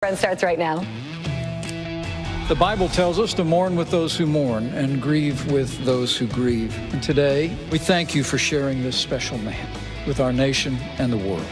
Run starts right now. The Bible tells us to mourn with those who mourn and grieve with those who grieve. And today, we thank you for sharing this special man with our nation and the world.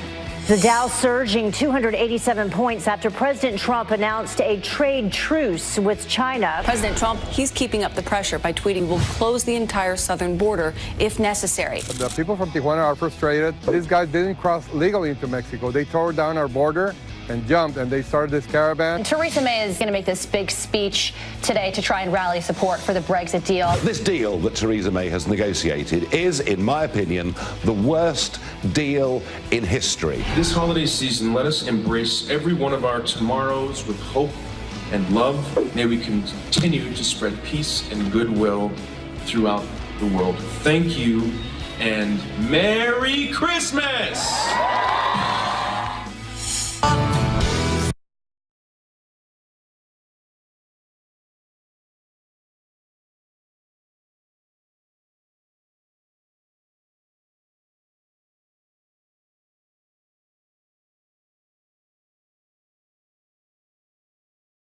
The Dow surging 287 points after President Trump announced a trade truce with China. President Trump, he's keeping up the pressure by tweeting, "We'll close the entire southern border if necessary." The people from Tijuana are frustrated. These guys didn't cross legally into Mexico. They tore down our border and jumped, and they started this caravan. Theresa May is going to make this big speech today to try and rally support for the Brexit deal. This deal that Theresa May has negotiated is, in my opinion, the worst deal in history. This holiday season, let us embrace every one of our tomorrows with hope and love. May we continue to spread peace and goodwill throughout the world. Thank you, and Merry Christmas!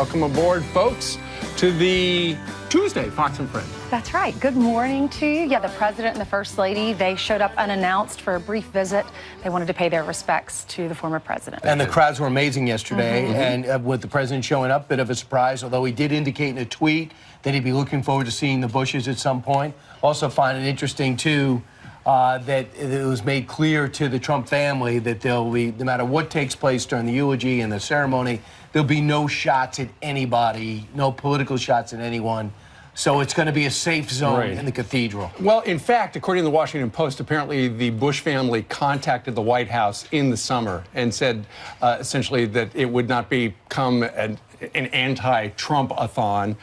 Welcome aboard, folks, to the Tuesday Fox and Friends. That's right. Good morning to you. Yeah, the president and the first lady, they showed up unannounced for a brief visit. They wanted to pay their respects to the former president. And the crowds were amazing yesterday. And with the president showing up, bit of a surprise, although he did indicate in a tweet that he'd be looking forward to seeing the Bushes at some point. Also find it interesting, too, that it was made clear to the Trump family that there'll be, no matter what takes place during the eulogy and the ceremony, there'll be no shots at anybody, no political shots at anyone. So it's going to be a safe zone in the cathedral. Well, in fact, according to the Washington Post, apparently the Bush family contacted the White House in the summer and said essentially that it would not become an anti-Trump-a-thon.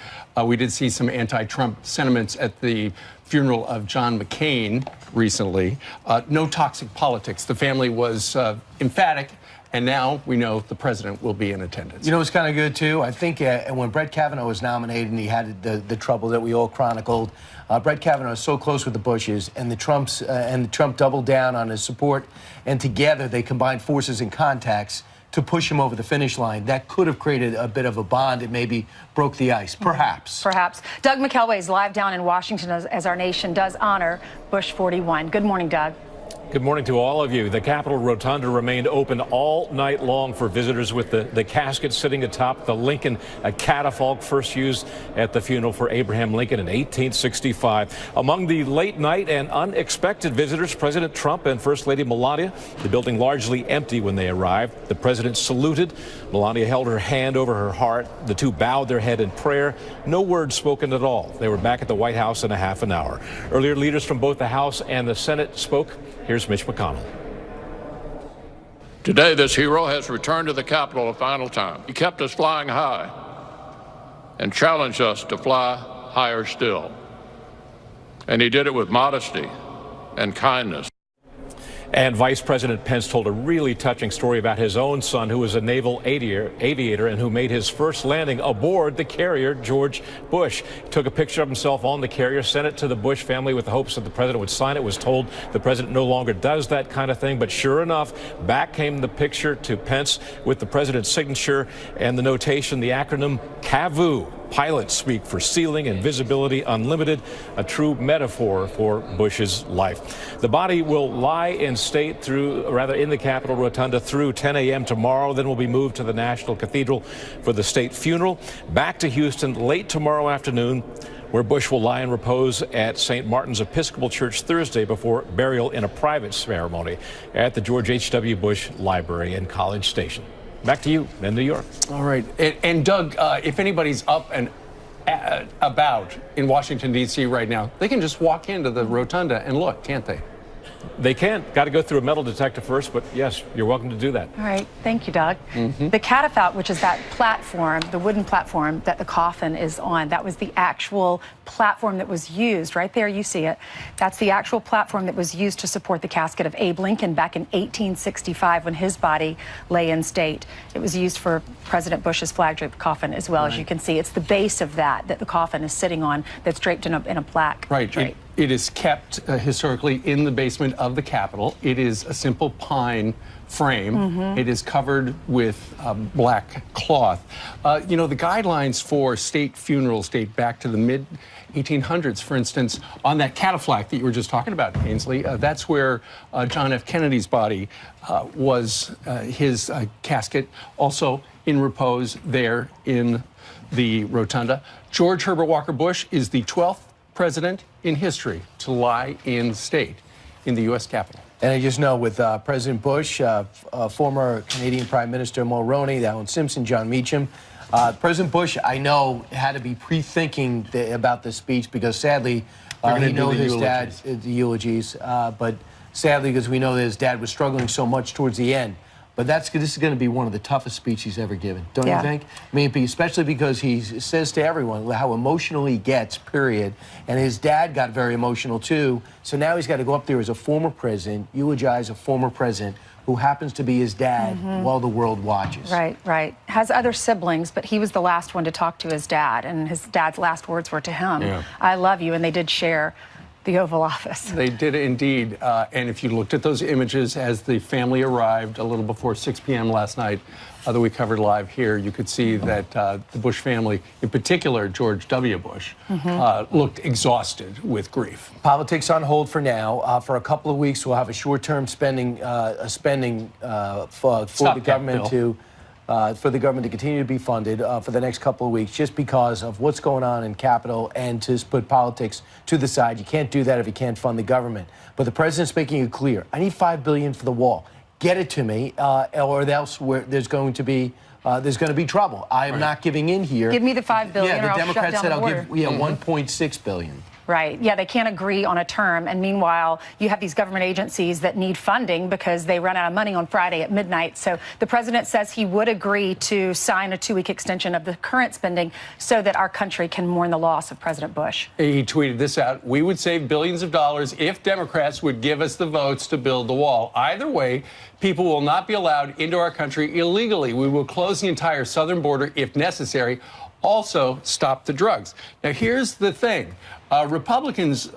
We did see some anti-Trump sentiments at the funeral of John McCain recently. No toxic politics. The family was emphatic. And now we know the president will be in attendance. You know, it's kind of good, too. I think when Brett Kavanaugh was nominated and he had the trouble that we all chronicled, Brett Kavanaugh is so close with the Bushes, and Trump doubled down on his support, and together they combined forces and contacts to push him over the finish line. That could have created a bit of a bond. It maybe broke the ice, perhaps. Perhaps. Doug McKelway is live down in Washington as our nation does honor Bush 41. Good morning, Doug. Good morning to all of you. The Capitol Rotunda remained open all night long for visitors, with the casket sitting atop the Lincoln catafalque, first used at the funeral for Abraham Lincoln in 1865. Among the late night and unexpected visitors, President Trump and First Lady Melania. The building largely empty when they arrived. The president saluted. Melania held her hand over her heart. The two bowed their head in prayer. No words spoken at all. They were back at the White House in a half an hour. Earlier, leaders from both the House and the Senate spoke. Here's Mitch McConnell. Today, this hero has returned to the Capitol a final time. He kept us flying high and challenged us to fly higher still. And he did it with modesty and kindness. And Vice President Pence told a really touching story about his own son, who was a naval aviator and who made his first landing aboard the carrier, George Bush. He took a picture of himself on the carrier, sent it to the Bush family with the hopes that the president would sign it. Was told the president no longer does that kind of thing. But sure enough, back came the picture to Pence with the president's signature and the notation, the acronym CAVU. Pilots speak for ceiling and visibility unlimited, a true metaphor for Bush's life. The body will lie in state in the Capitol Rotunda through 10 a.m. tomorrow. Then will be moved to the National Cathedral for the state funeral. Back to Houston late tomorrow afternoon, where Bush will lie in repose at St. Martin's Episcopal Church Thursday before burial in a private ceremony at the George H.W. Bush Library in College Station. Back to you in New York. All right. And Doug, if anybody's up and about in Washington, D.C. right now, they can just walk into the rotunda and look, can't they? They can. Got to go through a metal detector first, but yes, you're welcome to do that. All right. Thank you, Doug. The catafalque, which is that platform, the wooden platform that the coffin is on, that was the actual platform that was used. Right there, you see it. That's the actual platform that was used to support the casket of Abe Lincoln back in 1865 when his body lay in state. It was used for President Bush's flag-draped coffin as well, as you can see. It's the base of that the coffin is sitting on that's draped in a black drape. It is kept historically in the basement of the Capitol. It is a simple pine frame. It is covered with black cloth. You know, the guidelines for state funerals date back to the mid-1800s. For instance, on that catafalque that you were just talking about, Ainsley, that's where John F. Kennedy's body was, his casket also in repose there in the rotunda. George Herbert Walker Bush is the 12th president in history to lie in state in the U.S. Capitol. And I just know with President Bush, former Canadian Prime Minister Mulroney, Alan Simpson, John Meacham, President Bush, I know, had to be pre-thinking about this speech because sadly, he knows his dad, the eulogies, but sadly because we know that his dad was struggling so much towards the end. But this is going to be one of the toughest speeches he's ever given, don't you think? I mean, especially because he says to everyone how emotional he gets, period. And his dad got very emotional, too. So now he's got to go up there as a former president, eulogize a former president who happens to be his dad while the world watches. Right, right. Has other siblings, but he was the last one to talk to his dad. And his dad's last words were to him, I love you. And they did share the Oval Office. They did indeed. And if you looked at those images as the family arrived a little before 6 p.m. last night that we covered live here, you could see that the Bush family, in particular George W. Bush, looked exhausted with grief. Politics on hold for now. For a couple of weeks, we'll have a short-term spending for the government to continue to be funded for the next couple of weeks, just because of what's going on in Capitol, and to put politics to the side. You can't do that if you can't fund the government. But the president's making it clear: I need $5 billion for the wall. Get it to me, or else there's going to be trouble. I am not giving in here. Give me the $5 billion. Yeah, the Democrats said I'll give $1.6 billion. Right. Yeah, they can't agree on a term. And meanwhile, you have these government agencies that need funding because they run out of money on Friday at midnight. So the president says he would agree to sign a 2-week extension of the current spending so that our country can mourn the loss of President Bush. He tweeted this out: we would save billions of dollars if Democrats would give us the votes to build the wall. Either way, people will not be allowed into our country illegally. We will close the entire southern border if necessary. Also, stop the drugs. Now, here's the thing. Republicans,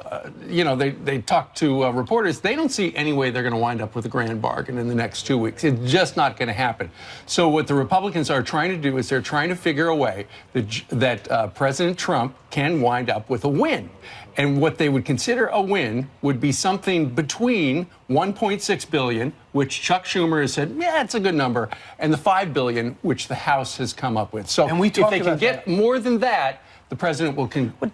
they talk to reporters. They don't see any way they're going to wind up with a grand bargain in the next 2 weeks. It's just not going to happen. So what the Republicans are trying to do is they're trying to figure a way that President Trump can wind up with a win. And what they would consider a win would be something between $1.6 billion, which Chuck Schumer has said, yeah, it's a good number, and the $5 billion, which the House has come up with. So if they can get more than that, the president will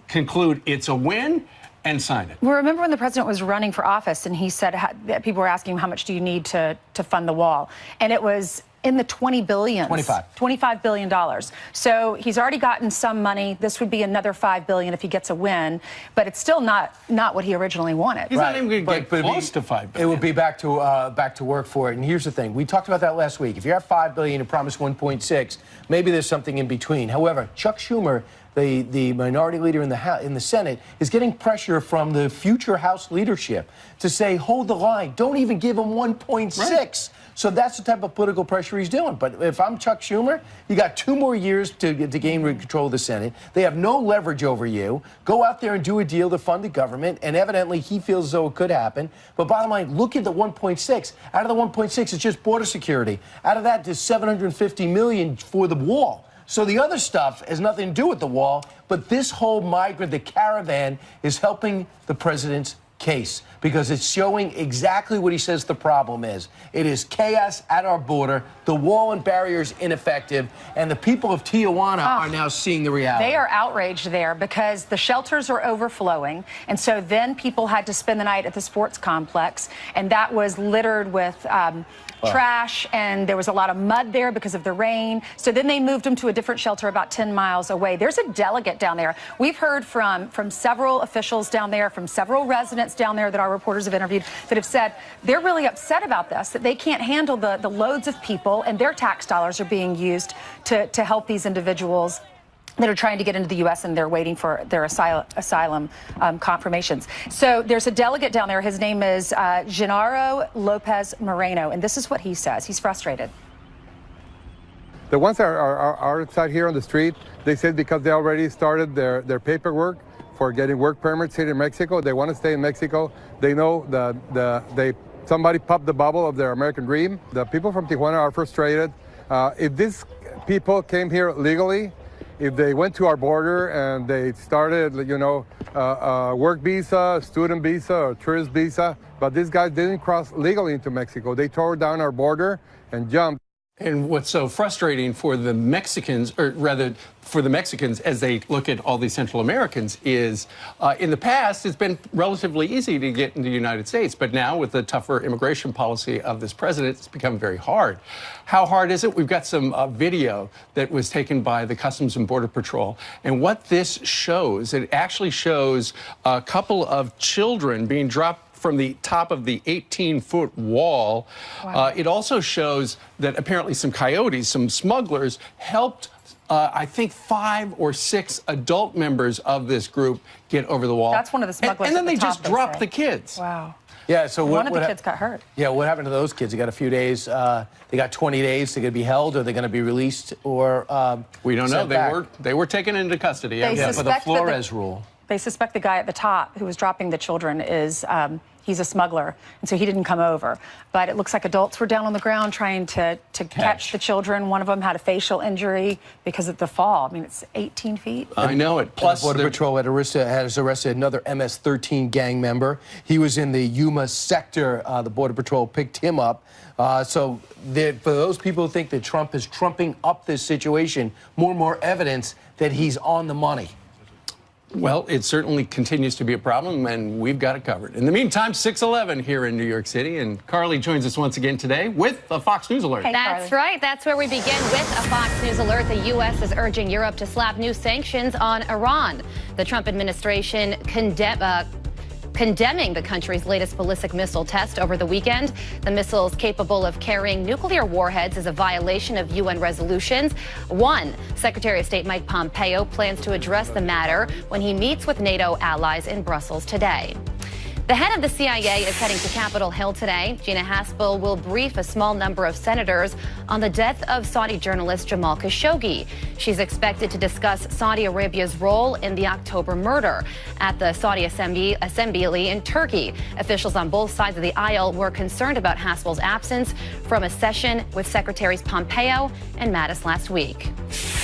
conclude it's a win and sign it. Well, remember when the president was running for office and he said that people were asking him, how much do you need to fund the wall? And it was in the $20 billion. $25 billion. So he's already gotten some money. This would be another $5 billion if he gets a win, but it's still not what he originally wanted. He's not even going to get close to $5 billion. It would be back to work for it. And here's the thing: we talked about that last week. If you have $5 billion and promise 1.6, maybe there's something in between. However, Chuck Schumer, the minority leader in the Senate, is getting pressure from the future House leadership to say, hold the line, don't even give him 1.6. Right. So that's the type of political pressure he's doing. But if I'm Chuck Schumer, you got 2 more years to gain control of the Senate. They have no leverage over you. Go out there and do a deal to fund the government, and evidently he feels as though it could happen. But bottom line, look at the 1.6. Out of the 1.6, it's just border security. Out of that, there's $750 million for the wall. So the other stuff has nothing to do with the wall, but this whole migrant, the caravan, is helping the president's case because it's showing exactly what he says the problem is. It is chaos at our border. The wall and barriers ineffective, and the people of Tijuana are now seeing the reality. They are outraged there because the shelters are overflowing, and so then people had to spend the night at the sports complex, and that was littered with trash, and there was a lot of mud there because of the rain. So then they moved them to a different shelter about 10 miles away. There's a delegate down there. We've heard from several officials down there, from several residents down there that our reporters have interviewed, that have said they're really upset about this, that they can't handle the loads of people, and their tax dollars are being used to help these individuals that are trying to get into the U.S. and they're waiting for their asylum confirmations. So there's a delegate down there. His name is Genaro Lopez Moreno, and this is what he says. He's frustrated. The ones that are outside here on the street, they said because they already started their paperwork for getting work permits here in Mexico. They want to stay in Mexico. They know somebody popped the bubble of their American dream. The people from Tijuana are frustrated. If these people came here legally, if they went to our border and they started, work visa, student visa, or tourist visa, but these guys didn't cross legally into Mexico. They tore down our border and jumped. And what's so frustrating for the Mexicans, or rather for the Mexicans as they look at all these Central Americans, is in the past it's been relatively easy to get into the United States, but now with the tougher immigration policy of this president, it's become very hard. How hard is it? We've got some video that was taken by the Customs and Border Patrol, and what this shows, it actually shows a couple of children being dropped from the top of the 18-foot wall. Wow. It also shows that apparently some coyotes, some smugglers, helped, I think, 5 or 6 adult members of this group get over the wall. That's one of the smugglers. And then they just dropped the kids. Wow. Yeah, so one of the kids got hurt. Yeah, what happened to those kids? They got a few days. They got 20 days. They're going to be held, or they're going to be released, or we don't know. They were taken into custody. Yeah, for the Flores rule. They suspect the guy at the top who was dropping the children is he's a smuggler, and so he didn't come over. But it looks like adults were down on the ground trying to catch the children. One of them had a facial injury because of the fall. I mean, it's 18 feet. I know it. Plus, the Border Patrol has arrested another MS-13 gang member. He was in the Yuma sector. The Border Patrol picked him up. So for those people who think that Trump is trumping up this situation, more and more evidence that he's on the money. Well, it certainly continues to be a problem, and we've got it covered. In the meantime, 6:11 here in New York City, and Carly joins us once again today with a Fox News alert. Hey, that's right. That's where we begin with a Fox News alert. The U.S. is urging Europe to slap new sanctions on Iran. The Trump administration condemning the country's latest ballistic missile test over the weekend. The missiles capable of carrying nuclear warheads is a violation of UN resolutions. Secretary of State Mike Pompeo plans to address the matter when he meets with NATO allies in Brussels today. The head of the CIA is heading to Capitol Hill today. Gina Haspel will brief a small number of senators on the death of Saudi journalist Jamal Khashoggi. She's expected to discuss Saudi Arabia's role in the October murder at the Saudi Assembly in Turkey. Officials on both sides of the aisle were concerned about Haspel's absence from a session with Secretaries Pompeo and Mattis last week.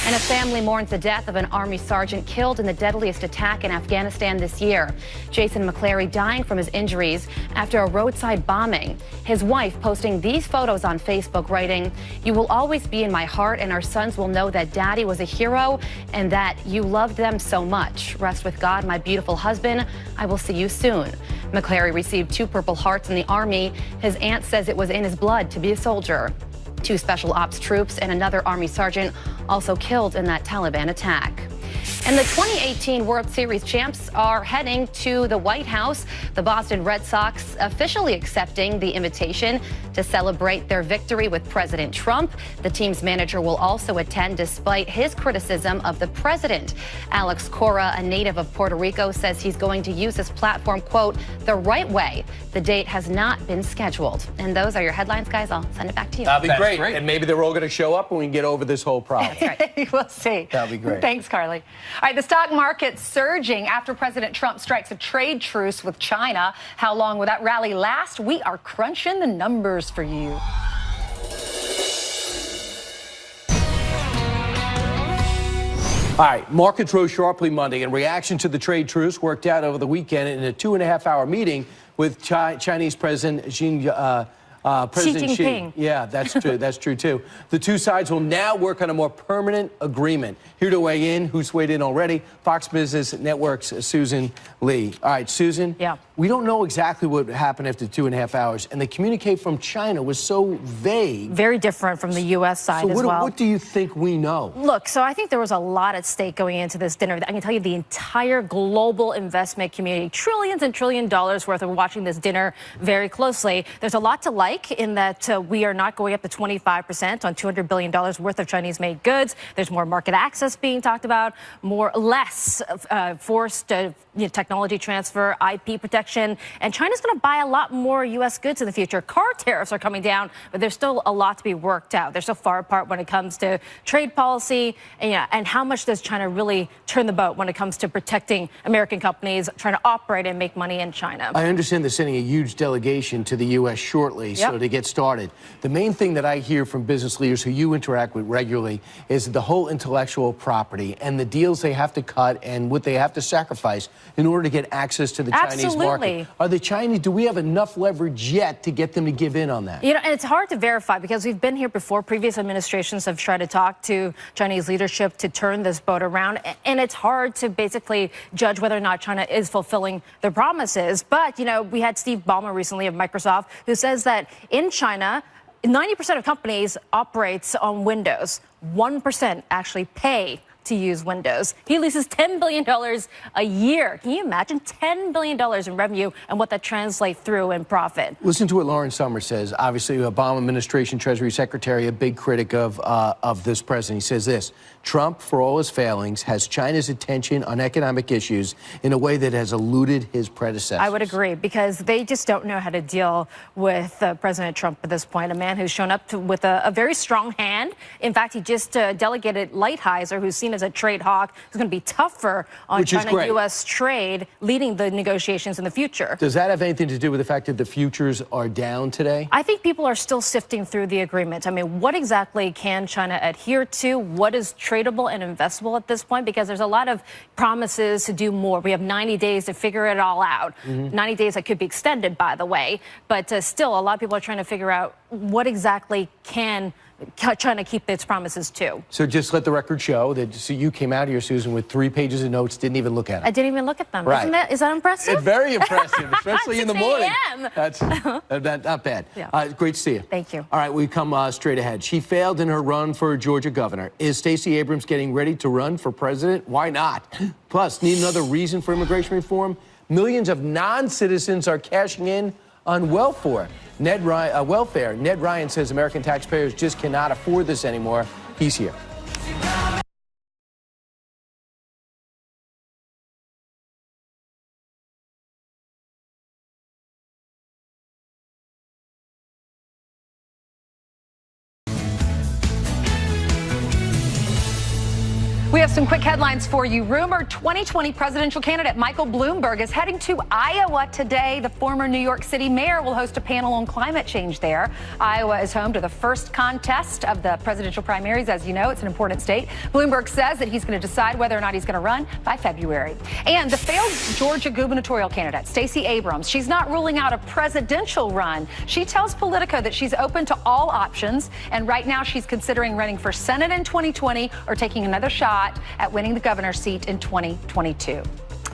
And a family mourns the death of an Army sergeant killed in the deadliest attack in Afghanistan this year. Jason McClary dying from his injuries after a roadside bombing. His wife posting these photos on Facebook, writing, "You will always be in my heart, and our sons will know that Daddy was a hero and that you loved them so much. Rest with God, my beautiful husband. I will see you soon." McClary received 2 Purple Hearts in the Army. His aunt says it was in his blood to be a soldier. 2 special ops troops and another Army sergeant also killed in that Taliban attack. And the 2018 World Series champs are heading to the White House. The Boston Red Sox officially accepting the invitation to celebrate their victory with President Trump. The team's manager will also attend despite his criticism of the president. Alex Cora, a native of Puerto Rico, says he's going to use his platform, quote, the right way. The date has not been scheduled. And those are your headlines, guys. I'll send it back to you. That'll be great. And maybe they're all going to show up and we can get over this whole problem. That's right. We'll see. That'll be great. Thanks, Carly. All right, the stock market's surging after President Trump strikes a trade truce with China. How long will that rally last? We are crunching the numbers for you. All right, markets rose sharply Monday in reaction to the trade truce worked out over the weekend in a 2.5-hour meeting with Chinese President Xi Jinping. Yeah, that's true. That's true, too. The two sides will now work on a more permanent agreement. Here to weigh in, who's weighed in already, Fox Business Network's Susan Lee. All right, Susan. Yeah. We don't know exactly what happened after 2.5 hours, and the communique from China was so vague. Very different from the U.S. side as well. What do you think we know? Look, so I think there was a lot at stake going into this dinner. I can tell you the entire global investment community, trillions and trillions of dollars worth of watching this dinner very closely. There's a lot to like. like in that we are not going up to 25% on $200 billion worth of Chinese-made goods. There's more market access being talked about, less forced technology transfer, IP protection, and China's going to buy a lot more U.S. goods in the future. Car tariffs are coming down, but there's still a lot to be worked out. They're still far apart when it comes to trade policy, and how much does China really turn the boat when it comes to protecting American companies trying to operate and make money in China. I understand they're sending a huge delegation to the U.S. shortly, so to get started. The main thing that I hear from business leaders who you interact with regularly is the whole intellectual property and the deals they have to cut and what they have to sacrifice in order to get access to the Chinese market. Are the Chinese, do we have enough leverage yet to get them to give in on that? And it's hard to verify because we've been here before. Previous administrations have tried to talk to Chinese leadership to turn this boat around, and it's hard to basically judge whether or not China is fulfilling their promises. But, we had Steve Ballmer recently of Microsoft who says that in China, 90% of companies operates on Windows. 1% actually pay to use Windows. He loses $10 billion a year. Can you imagine $10 billion in revenue and what that translates through in profit? Listen to what Lawrence Summers says. Obviously, Obama administration Treasury Secretary, a big critic of this president. He says this: Trump, for all his failings, has China's attention on economic issues in a way that has eluded his predecessors. I would agree, because they just don't know how to deal with President Trump at this point, a man who's shown up with a very strong hand. In fact, he just delegated Lighthizer, who's seen as a trade hawk, who's going to be tougher on China-U.S. trade, leading the negotiations in the future. Does that have anything to do with the fact that the futures are down today? I think people are still sifting through the agreement. I mean, what exactly can China adhere to? What is tradable and investable at this point? Because there's a lot of promises to do more. We have 90 days to figure it all out. 90 days that could be extended, by the way. But still, a lot of people are trying to figure out what exactly can China keep its promises to. So just let the record show that you came out here, Susan, with 3 pages of notes, didn't even look at them. I didn't even look at them. Right. Is that impressive? It's very impressive, especially in the morning. That's not bad. Yeah. Great to see you. Thank you. All right, we come straight ahead. She failed in her run for Georgia governor. Is Stacey Abrams getting ready to run for president? Why not? Plus, need another reason for immigration reform? Millions of non-citizens are cashing in on welfare. Ned Ryan says American taxpayers just cannot afford this anymore. He's here. We have some quick headlines for you. Rumored 2020 presidential candidate Michael Bloomberg is heading to Iowa today. The former New York City mayor will host a panel on climate change there. Iowa is home to the first contest of the presidential primaries. As you know, it's an important state. Bloomberg says that he's going to decide whether or not he's going to run by February. And the failed Georgia gubernatorial candidate, Stacey Abrams, she's not ruling out a presidential run. She tells Politico that she's open to all options. And right now she's considering running for Senate in 2020 or taking another shot at winning the governor's seat in 2022.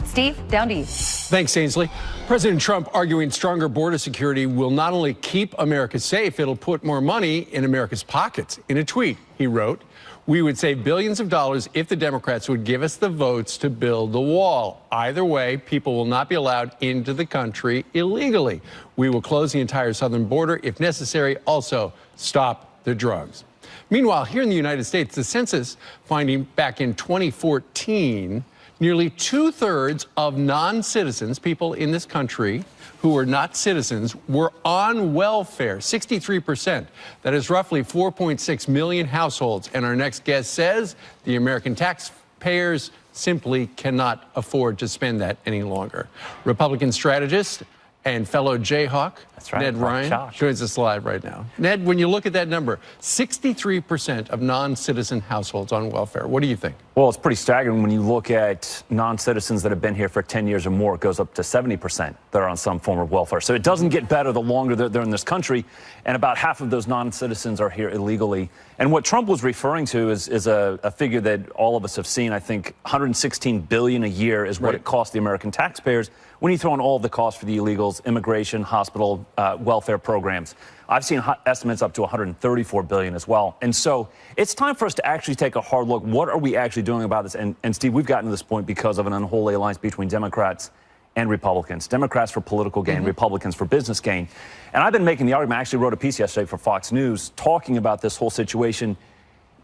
Steve, down to you. Thanks, Ainsley. President Trump arguing stronger border security will not only keep America safe, it'll put more money in America's pockets. In a tweet, he wrote, "We would save billions of dollars if the Democrats would give us the votes to build the wall. Either way, people will not be allowed into the country illegally. We will close the entire southern border if necessary. Also, stop the drugs." Meanwhile, here in the United States, the census finding back in 2014, nearly 2/3 of non-citizens, people in this country who were not citizens, were on welfare, 63%. That is roughly 4.6 million households. And our next guest says the American taxpayers simply cannot afford to spend that any longer. Republican strategist and fellow Jayhawk, Ned Ryan, joins us live right now. Ned, when you look at that number, 63% of non-citizen households on welfare, what do you think? Well, it's pretty staggering when you look at non-citizens that have been here for 10 years or more. It goes up to 70% that are on some form of welfare. So it doesn't get better the longer they're in this country, and about half of those non-citizens are here illegally. And what Trump was referring to is a figure that all of us have seen. I think $116 billion a year is what it costs the American taxpayers when you throw in all the costs for the illegals, immigration, hospital, welfare programs. I've seen estimates up to $134 billion as well. And so it's time for us to actually take a hard look. What are we actually doing about this? And Steve, we've gotten to this point because of an unholy alliance between Democrats and Republicans. Democrats for political gain, Republicans for business gain. And I've been making the argument. I actually wrote a piece yesterday for Fox News talking about this whole situation.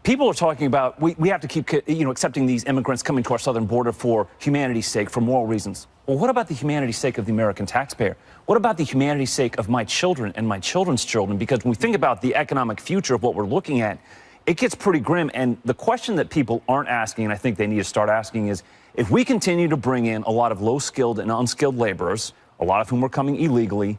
People are talking about we have to keep accepting these immigrants coming to our southern border for humanity's sake, for moral reasons. Well, what about the humanity's sake of the American taxpayer? What about the humanity's sake of my children and my children's children? Because when we think about the economic future of what we're looking at, it gets pretty grim. And the question that people aren't asking, and I think they need to start asking, is if we continue to bring in a lot of low-skilled and unskilled laborers, a lot of whom are coming illegally,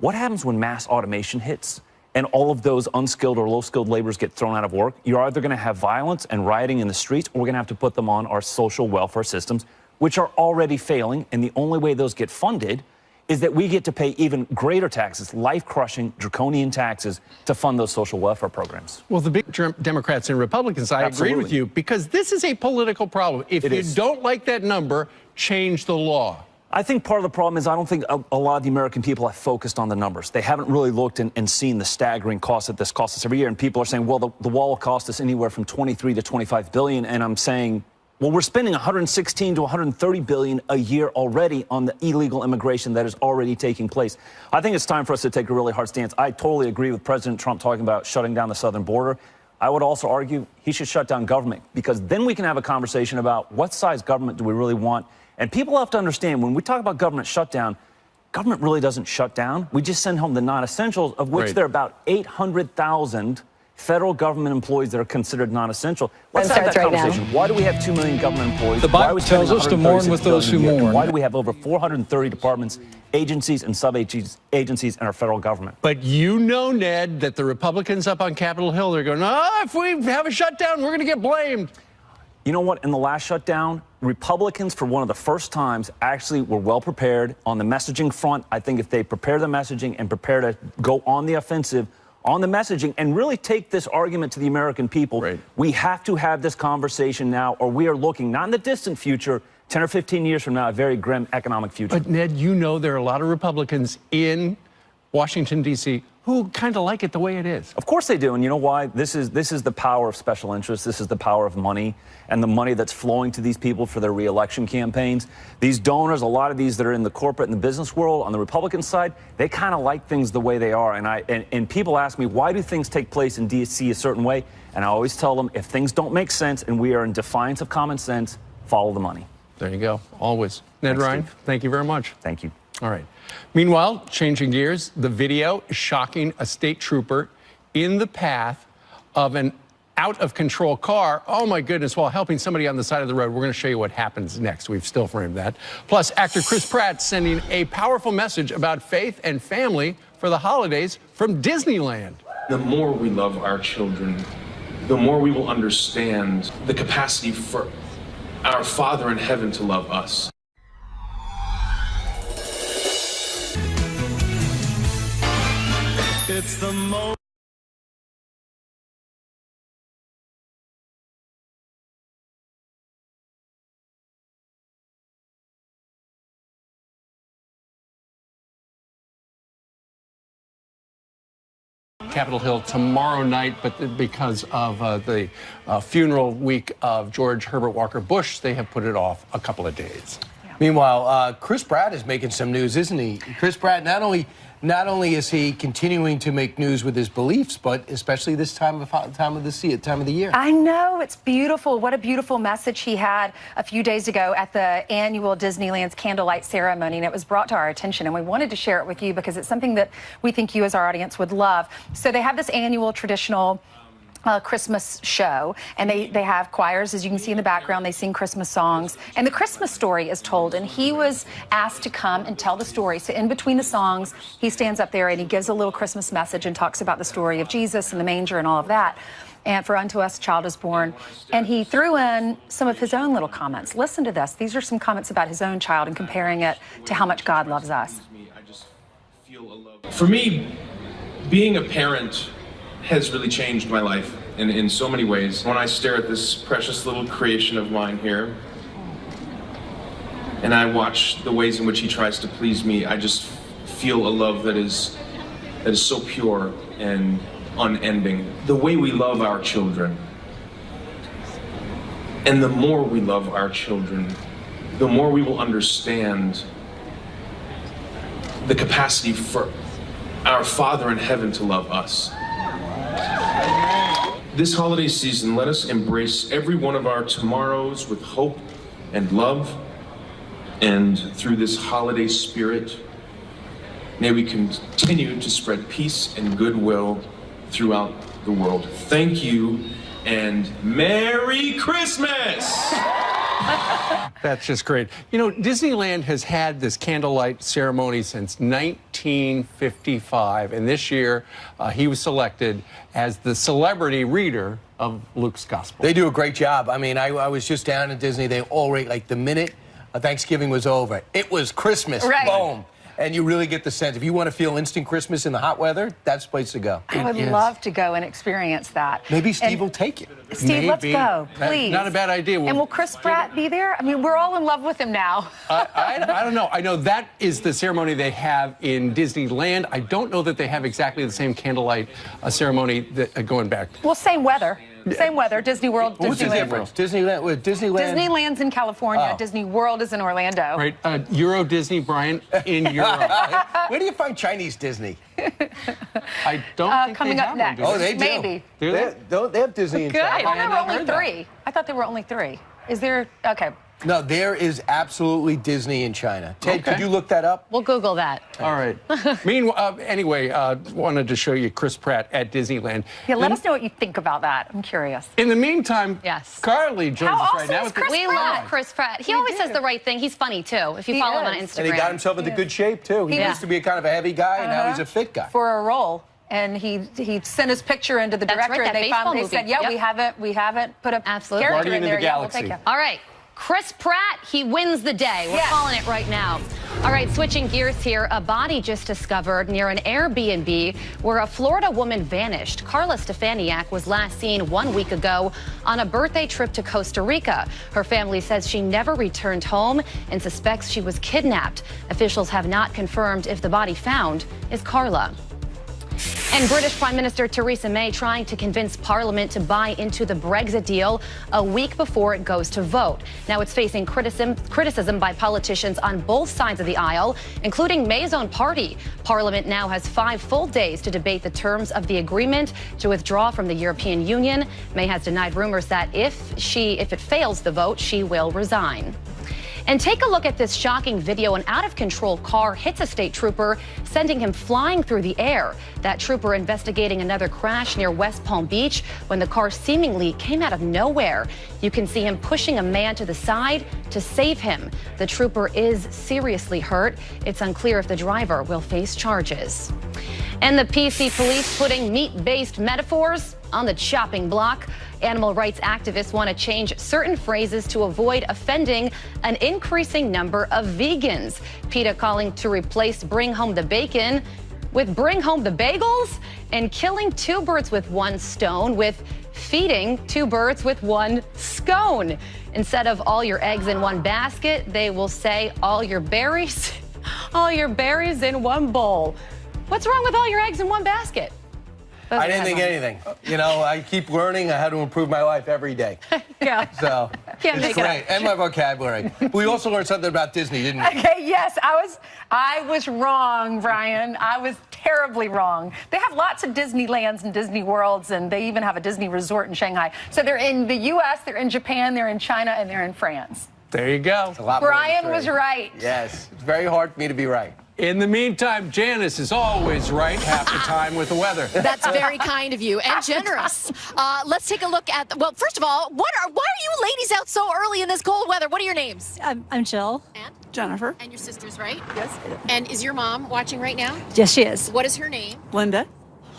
what happens when mass automation hits and all of those unskilled or low-skilled laborers get thrown out of work? You're either going to have violence and rioting in the streets, or we're going to have to put them on our social welfare systems, which are already failing. And the only way those get funded is that we get to pay even greater taxes, life-crushing, draconian taxes, to fund those social welfare programs. Well, the big Democrats and Republicans, I agree with you, because this is a political problem. If you don't like that number, change the law. I think part of the problem is I don't think a lot of the American people have focused on the numbers. They haven't really looked and seen the staggering cost that this costs us every year. And people are saying, well, the wall will cost us anywhere from 23 to 25 billion. And I'm saying, well, we're spending 116 to 130 billion a year already on the illegal immigration that is already taking place. I think it's time for us to take a really hard stance. I totally agree with President Trump talking about shutting down the southern border. I would also argue he should shut down government, because then we can have a conversation about what size government do we really want. And people have to understand, when we talk about government shutdown, government really doesn't shut down. We just send home the non-essentials, of which there are about 800,000 federal government employees that are considered non-essential. Let's have that conversation. Why do we have 2 million government employees? The Bible tells us to mourn with those who mourn. Why do we have over 430 departments, agencies, and sub-agencies in our federal government? But you know, Ned, that the Republicans up on Capitol Hill, they're going, if we have a shutdown, we're going to get blamed. You know what? In the last shutdown, Republicans, for one of the first times, actually were well prepared on the messaging front. I think if they prepare the messaging and prepare to go on the offensive on the messaging and really take this argument to the American people, we have to have this conversation now, or we are looking, not in the distant future, 10 or 15 years from now, a very grim economic future. But, Ned, you know there are a lot of Republicans in Washington, D.C., who kind of like it the way it is. Of course they do. And you know why? This is the power of special interests. This is the power of money, and the money that's flowing to these people for their reelection campaigns. These donors, a lot of these that are in the corporate and the business world on the Republican side, they kind of like things the way they are. And people ask me, why do things take place in D.C. a certain way? And I always tell them, if things don't make sense and we are in defiance of common sense, follow the money. There you go. Always. Ned Ryan, thank you very much. Thank you. All right. Meanwhile, changing gears, the video is shocking a state trooper in the path of an out-of-control car. Oh, my goodness, while helping somebody on the side of the road. We're going to show you what happens next. We've still framed that. Plus, actor Chris Pratt sending a powerful message about faith and family for the holidays from Disneyland. The more we love our children, the more we will understand the capacity for our Father in heaven to love us. It's the most. Capitol Hill tomorrow night, but because of the funeral week of George Herbert Walker Bush, they have put it off a couple of days. Meanwhile, Chris Pratt is making some news, isn't he? Chris Pratt, not only is he continuing to make news with his beliefs, but especially this time of the year. I know, it's beautiful. What a beautiful message he had a few days ago at the annual Disneyland's candlelight ceremony, and it was brought to our attention, and we wanted to share it with you because it's something that we think you as our audience would love. So they have this annual traditional Christmas show, and they have choirs, as you can see in the background. They sing Christmas songs, and the Christmas story is told, and he was asked to come and tell the story. So in between the songs, he stands up there and he gives a little Christmas message and talks about the story of Jesus and the manger and all of that. And for unto us a child is born. And he threw in some of his own little comments. Listen to this. These are some comments about his own child and comparing it to how much God loves us. For me, being a parent has really changed my life in so many ways. When I stare at this precious little creation of mine here, and I watch the ways in which he tries to please me, I just feel a love that is so pure and unending. The way we love our children, and the more we love our children, the more we will understand the capacity for our Father in heaven to love us. This holiday season, let us embrace every one of our tomorrows with hope and love. And through this holiday spirit, may we continue to spread peace and goodwill throughout the world. Thank you, and Merry Christmas! That's just great. You know, Disneyland has had this candlelight ceremony since 1955, and this year he was selected as the celebrity reader of Luke's Gospel. They do a great job. I mean, I was just down at Disney. They already, like, the minute Thanksgiving was over, it was Christmas. Right. Boom. And you really get the sense. If you want to feel instant Christmas in the hot weather, that's the place to go. I would love to go and experience that. Maybe Steve will take you. Steve, let's go, please. Not a bad idea. And will Chris Pratt be there? I mean, we're all in love with him now. I don't know. I know that is the ceremony they have in Disneyland. I don't know that they have exactly the same candlelight ceremony that, going back. Well, same weather. Same weather. Disney World, What's the difference? Disneyland. Disneyland's in California. Disney World is in Orlando. Right. Euro Disney, Brian, in Europe. Where do you find Chinese Disney? I don't think coming they up have next. one, Oh, they do. Maybe. Do they? They have Disney in Good. China. I thought there were only three. I thought there were only three. Is there? Okay. No, there is absolutely Disney in China. Ted, could you look that up? We'll Google that. All right. Meanwhile, anyway, wanted to show you Chris Pratt at Disneyland. Yeah, let us know what you think about that. I'm curious. In the meantime, yes, Carly joins us right now. Is Chris we Pratt? love Chris Pratt. He always says the right thing. He's funny, too, if you follow him on Instagram. And he got himself into good shape, too. He used to be a kind of a heavy guy, and now he's a fit guy. For a role. And he sent his picture into the director, right, and they said, yeah, we haven't put a character in there yet. We'll take it. All right. Chris Pratt, he wins the day. We're calling it right now. All right, switching gears here. A body just discovered near an Airbnb where a Florida woman vanished. Carla Stefaniak was last seen 1 week ago on a birthday trip to Costa Rica. Her family says she never returned home and suspects she was kidnapped. Officials have not confirmed if the body found is Carla. And British Prime Minister Theresa May trying to convince Parliament to buy into the Brexit deal a week before it goes to vote. Now it's facing criticism by politicians on both sides of the aisle, including May's own party. Parliament now has 5 full days to debate the terms of the agreement to withdraw from the European Union. May has denied rumors that if it fails the vote, she will resign. And take a look at this shocking video. An out-of-control car hits a state trooper, sending him flying through the air. That trooper investigating another crash near West Palm Beach when the car seemingly came out of nowhere. You can see him pushing a man to the side to save him. The trooper is seriously hurt. It's unclear if the driver will face charges. And the PC police putting meat-based metaphors on the chopping block. Animal rights activists want to change certain phrases to avoid offending an increasing number of vegans. PETA calling to replace bring home the bacon with bring home the bagels, and killing 2 birds with 1 stone with feeding 2 birds with 1 scone. Instead of all your eggs in 1 basket, they will say all your berries in 1 bowl. What's wrong with all your eggs in 1 basket? I didn't think anything. You know, I keep learning how to improve my life every day. Yeah. So Can't it's make it great. up. And my vocabulary. We also learned something about Disney, didn't we? Okay, yes, I was wrong, Brian. I was terribly wrong. They have lots of Disneylands and Disney Worlds, and they even have a Disney resort in Shanghai. So they're in the U.S., they're in Japan, they're in China, and they're in France. There you go. Brian was right. Yes. It's very hard for me to be right. In the meantime, Janice is always right half the time with the weather. That's very kind of you and generous. Let's take a look at, well, first of all, why are you ladies out so early in this cold weather? What are your names? I'm Jill. And? Jennifer. And your sisters, right? Yes. And is your mom watching right now? Yes, she is. What is her name? Linda.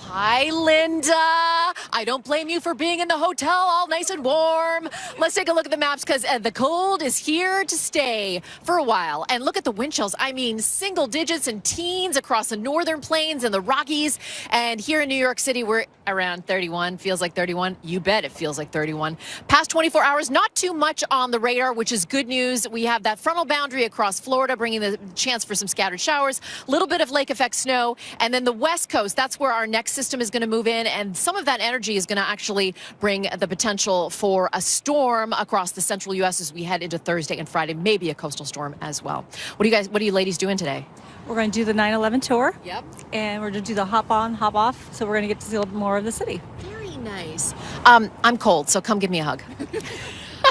Hi, Linda. I don't blame you for being in the hotel all nice and warm. Let's take a look at the maps because the cold is here to stay for a while. And look at the wind chills. I mean, single digits and teens across the northern plains and the Rockies. And here in New York City, we're around 31. Feels like 31. You bet it feels like 31. Past 24 hours, not too much on the radar, which is good news. We have that frontal boundary across Florida, bringing the chance for some scattered showers, a little bit of lake effect snow. And then the West Coast, that's where our next system is going to move in, and some of that energy is going to actually bring the potential for a storm across the central U.S. as we head into Thursday and Friday, maybe a coastal storm as well. What are you ladies doing today? We're going to do the 9/11 tour. Yep. And we're going to do the hop on, hop off. So we're going to get to see a little more of the city. Very nice. I'm cold, so come give me a hug.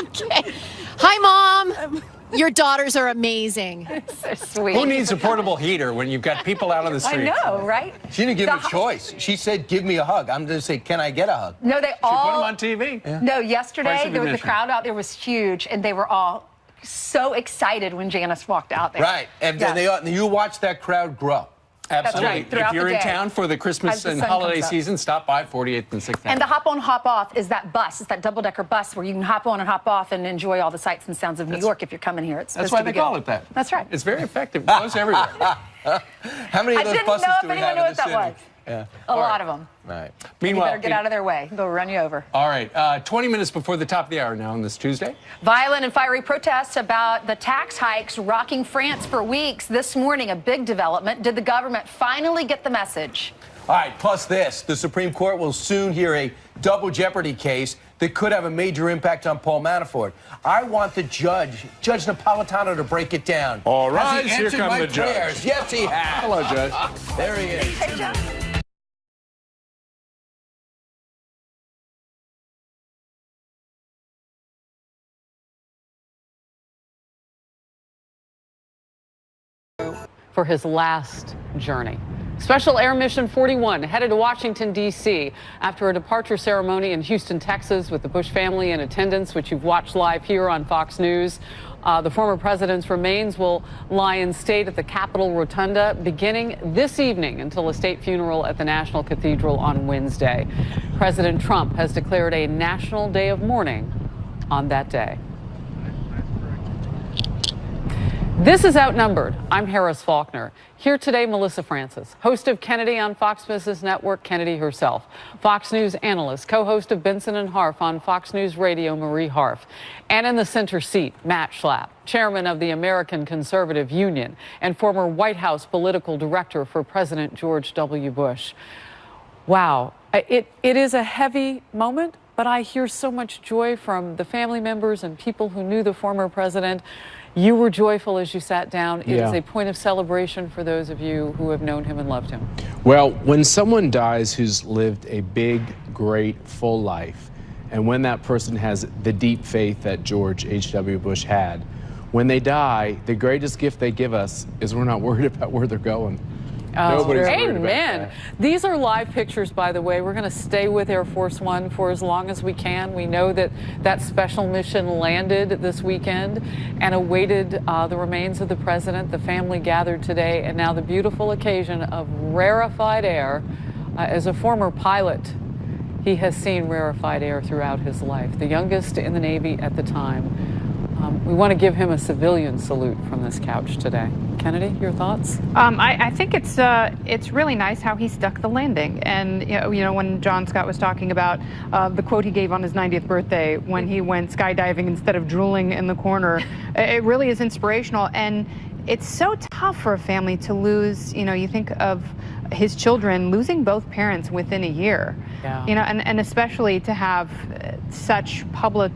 Okay. Hi, Mom. Your daughters are amazing. So sweet. Who needs a portable heater when you've got people out on the street? I know, right? She didn't give me a choice. She said, give me a hug. I'm going to say, can I get a hug? No, they all. Put them on TV. Yeah. No, yesterday Price of there was the admission. crowd out there was huge, and they were all so excited when Janice walked out there. Right. And Yeah. you watch that crowd grow. Absolutely. right, throughout If you're the in day. town for the As Christmas the and sun holiday comes up. season, stop by 48th and 6th And the Avenue. hop on, hop off is that bus. It's that double-decker bus where you can hop on and hop off and enjoy all the sights and sounds of New York if you're coming here. It's That's supposed why to be they call good. it that. That's right. It's very effective. It goes everywhere. How many of I those didn't buses know do if we anyone have knew in what the that city? was. Yeah. A lot of them. Right. You better get out of their way. They'll run you over. All right, 20 minutes before the top of the hour now on this Tuesday. Violent and fiery protests about the tax hikes rocking France for weeks. This morning, a big development. Did the government finally get the message? All right, plus this, the Supreme Court will soon hear a double jeopardy case that could have a major impact on Paul Manafort. I want the Judge Napolitano, to break it down. All Has right, he here answered come my the judge. prayers? Yes, he has. Hello, Judge. There he is. For his last journey. Special Air Mission 41 headed to Washington, D.C. after a departure ceremony in Houston, Texas, with the Bush family in attendance, which you've watched live here on Fox News. The former president's remains will lie in state at the Capitol Rotunda beginning this evening until a state funeral at the National Cathedral on Wednesday. President Trump has declared a national day of mourning on that day. This is Outnumbered. I'm Harris Faulkner. Here today, Melissa Francis, host of Kennedy on Fox Business Network, Kennedy herself. Fox News analyst, co-host of Benson and Harf on Fox News Radio, Marie Harf. And in the center seat, Matt Schlapp, chairman of the American Conservative Union and former White House political director for President George W. Bush. Wow, it is a heavy moment, but I hear so much joy from the family members and people who knew the former president. You were joyful as you sat down. It is a point of celebration for those of you who have known him and loved him. Well, when someone dies who's lived a big, great, full life, and when that person has the deep faith that George H.W. Bush had, when they die, the greatest gift they give us is we're not worried about where they're going. Nobody's worried about Amen. that. These are live pictures, by the way. We're going to stay with Air Force One for as long as we can. We know that that special mission landed this weekend and awaited the remains of the president. The family gathered today, and now the beautiful occasion of rarefied air. As a former pilot, he has seen rarefied air throughout his life, the youngest in the Navy at the time. We want to give him a civilian salute from this couch today. Kennedy, your thoughts? I think it's really nice how he stuck the landing. And you know when John Scott was talking about the quote he gave on his 90th birthday when he went skydiving instead of drooling in the corner, it really is inspirational. And it's so tough for a family to lose. You know, you think of his children losing both parents within a year. Yeah. You know, and especially to have such public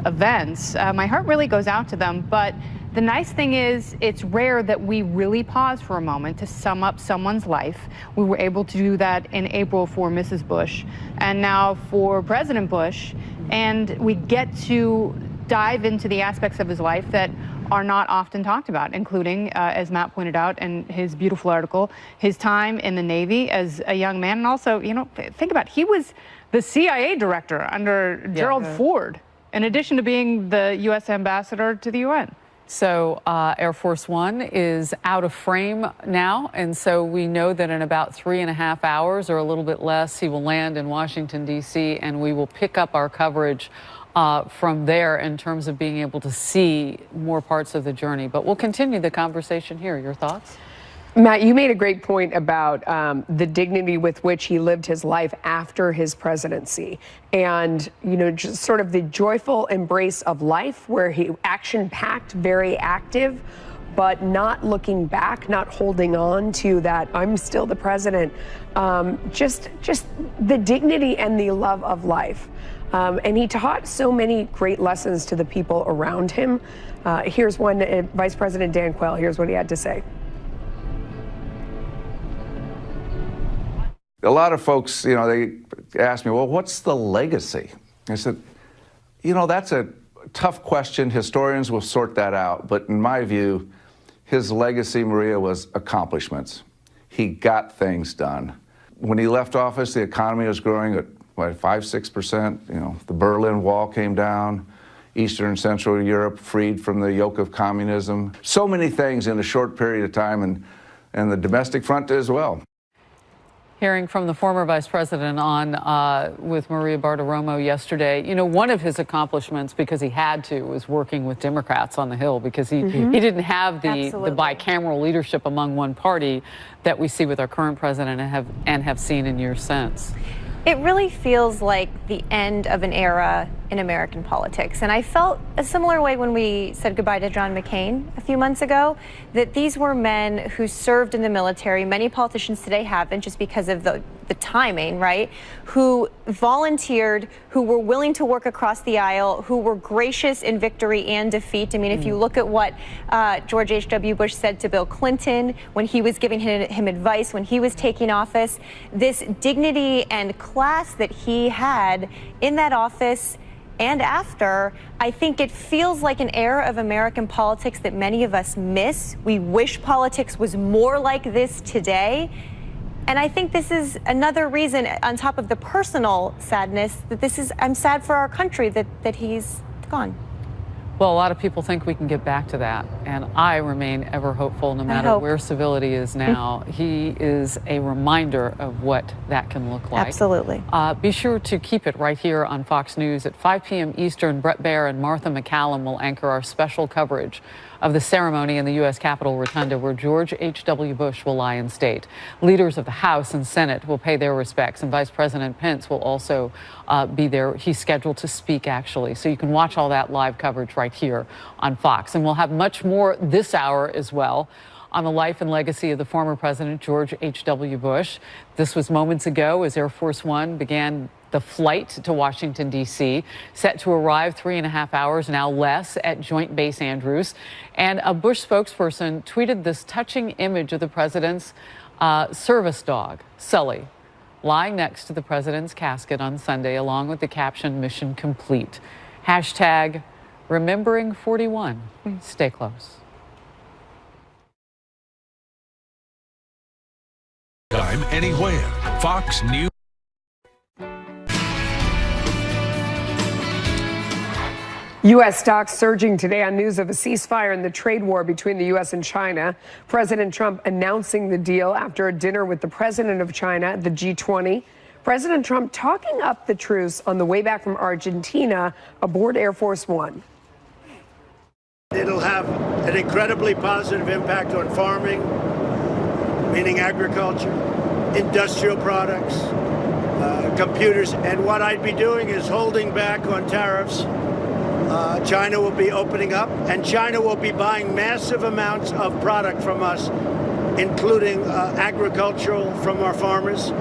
events. My heart really goes out to them, but the nice thing is it's rare that we really pause for a moment to sum up someone's life. We were able to do that in April for Mrs. Bush and now for President Bush, and we get to dive into the aspects of his life that are not often talked about, including, as Matt pointed out in his beautiful article, his time in the Navy as a young man. And also, you know, think about it, he was the CIA director under Gerald Ford, in addition to being the U.S. ambassador to the UN. So Air Force One is out of frame now, and so we know that in about 3.5 hours or a little bit less, he will land in Washington, D.C., and we will pick up our coverage from there in terms of being able to see more parts of the journey. But we'll continue the conversation here. Your thoughts? Matt, you made a great point about the dignity with which he lived his life after his presidency. And, you know, just sort of the joyful embrace of life where he action-packed, very active, but not looking back, not holding on to that, I'm still the president. Just the dignity and the love of life. And he taught so many great lessons to the people around him. Here's one, Vice President Dan Quayle, here's what he had to say. A lot of folks, they ask me, well, what's the legacy? I said, that's a tough question. Historians will sort that out. But in my view, his legacy, Maria, was accomplishments. He got things done. When he left office, the economy was growing at, 5-6%. The Berlin Wall came down. Eastern and Central Europe freed from the yoke of communism. So many things in a short period of time, and the domestic front as well. Hearing from the former vice president on with Maria Bartiromo yesterday, one of his accomplishments, because he had to, was working with Democrats on the Hill, because he didn't have the bicameral leadership among one party that we see with our current president and have seen in years since. It really feels like the end of an era in American politics. And I felt a similar way when we said goodbye to John McCain a few months ago, that these were men who served in the military. Many politicians today haven't, just because of the timing, right? Who volunteered, who were willing to work across the aisle, who were gracious in victory and defeat. I mean, if you look at what George H.W. Bush said to Bill Clinton when he was giving him advice when he was taking office, this dignity and class that he had in that office and after, I think it feels like an era of American politics that many of us miss. We wish politics was more like this today. And I think this is another reason, on top of the personal sadness, that I'm sad for our country that he's gone. Well, a lot of people think we can get back to that, and I remain ever hopeful no matter where civility is now. He is a reminder of what that can look like. Absolutely. Be sure to keep it right here on Fox News at 5 p.m. Eastern. Brett Baer and Martha McCallum will anchor our special coverage of the ceremony in the U.S. Capitol Rotunda, where George H.W. Bush will lie in state. Leaders of the House and Senate will pay their respects, and Vice President Pence will also be there. He's scheduled to speak, actually. So you can watch all that live coverage right here on Fox. And we'll have much more this hour as well on the life and legacy of the former president, George H.W. Bush. This was moments ago as Air Force One began the flight to Washington, D.C., set to arrive 3.5 hours, now less, at Joint Base Andrews. And a Bush spokesperson tweeted this touching image of the president's service dog, Sully, lying next to the president's casket on Sunday, along with the caption, "Mission complete." Hashtag remembering 41. Stay close. Time, anywhere. Fox News. U.S. stocks surging today on news of a ceasefire in the trade war between the U.S. and China. President Trump announcing the deal after a dinner with the president of China at the G20. President Trump talking up the truce on the way back from Argentina aboard Air Force One. It'll have an incredibly positive impact on farming, meaning agriculture, industrial products, computers. And what I'd be doing is holding back on tariffs. China will be opening up, and China will be buying massive amounts of product from us, including agricultural from our farmers.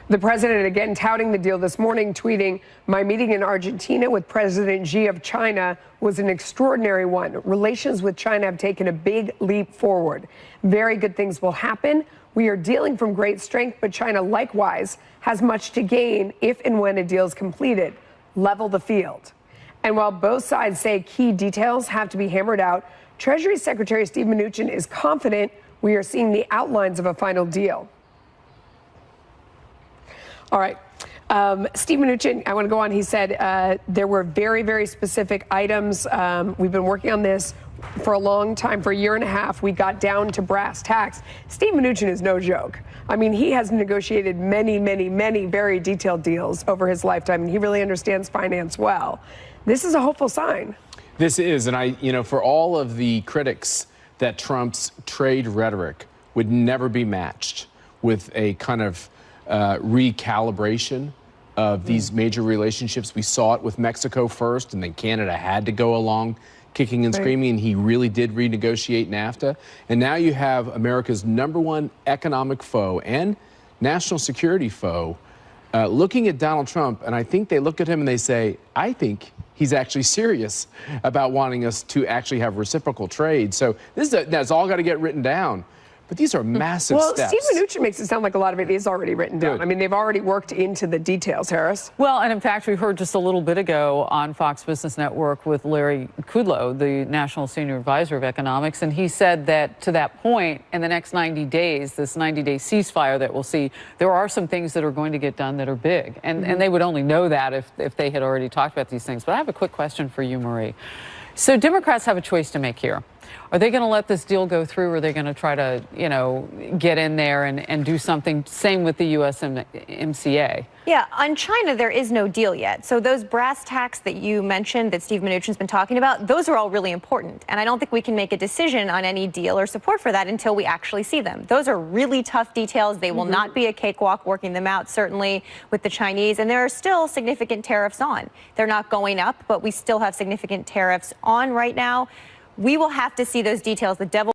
The president again touting the deal this morning, tweeting, "My meeting in Argentina with President Xi of China was an extraordinary one. Relations with China have taken a big leap forward. Very good things will happen. We are dealing from great strength, but China likewise has much to gain if and when a deal is completed. Level the field." And while both sides say key details have to be hammered out, Treasury Secretary Steve Mnuchin is confident we are seeing the outlines of a final deal. All right. Steve Mnuchin, I want to go on. He said there were very, very specific items. We've been working on this for a long time, for a year and a half. We got down to brass tacks. Steve Mnuchin is no joke. I mean, he has negotiated many, many, many very detailed deals over his lifetime, and he really understands finance well. This is a hopeful sign. This is, and for all of the critics that Trump's trade rhetoric would never be matched with a kind of recalibration of these major relationships. We saw it with Mexico first, and then Canada had to go along kicking and screaming, and he really did renegotiate NAFTA. And now you have America's #1 economic foe and national security foe looking at Donald Trump, and I think they look at him and they say, I think he's actually serious about wanting us to actually have reciprocal trade. So that's all got to get written down. But these are massive steps. Steve Mnuchin makes it sound like a lot of it is already written down. I mean, they've already worked into the details, Harris. Well, and in fact, we heard just a little bit ago on Fox Business Network with Larry Kudlow, the National Senior Advisor of Economics, and he said that to that point, in the next 90 days, this 90-day ceasefire that we'll see, there are some things that are going to get done that are big. And they would only know that if they had already talked about these things. But I have a quick question for you, Marie. So Democrats have a choice to make here. Are they going to let this deal go through, or are they going to try to, get in there and do something? Same with the USMCA. Yeah, on China, there is no deal yet. So those brass tacks that you mentioned that Steve Mnuchin's been talking about, those are all really important. And I don't think we can make a decision on any deal or support for that until we actually see them. Those are really tough details. They will not be a cakewalk working them out, certainly with the Chinese. And there are still significant tariffs on. They're not going up, but we still have significant tariffs on right now. We will have to see those details. The devil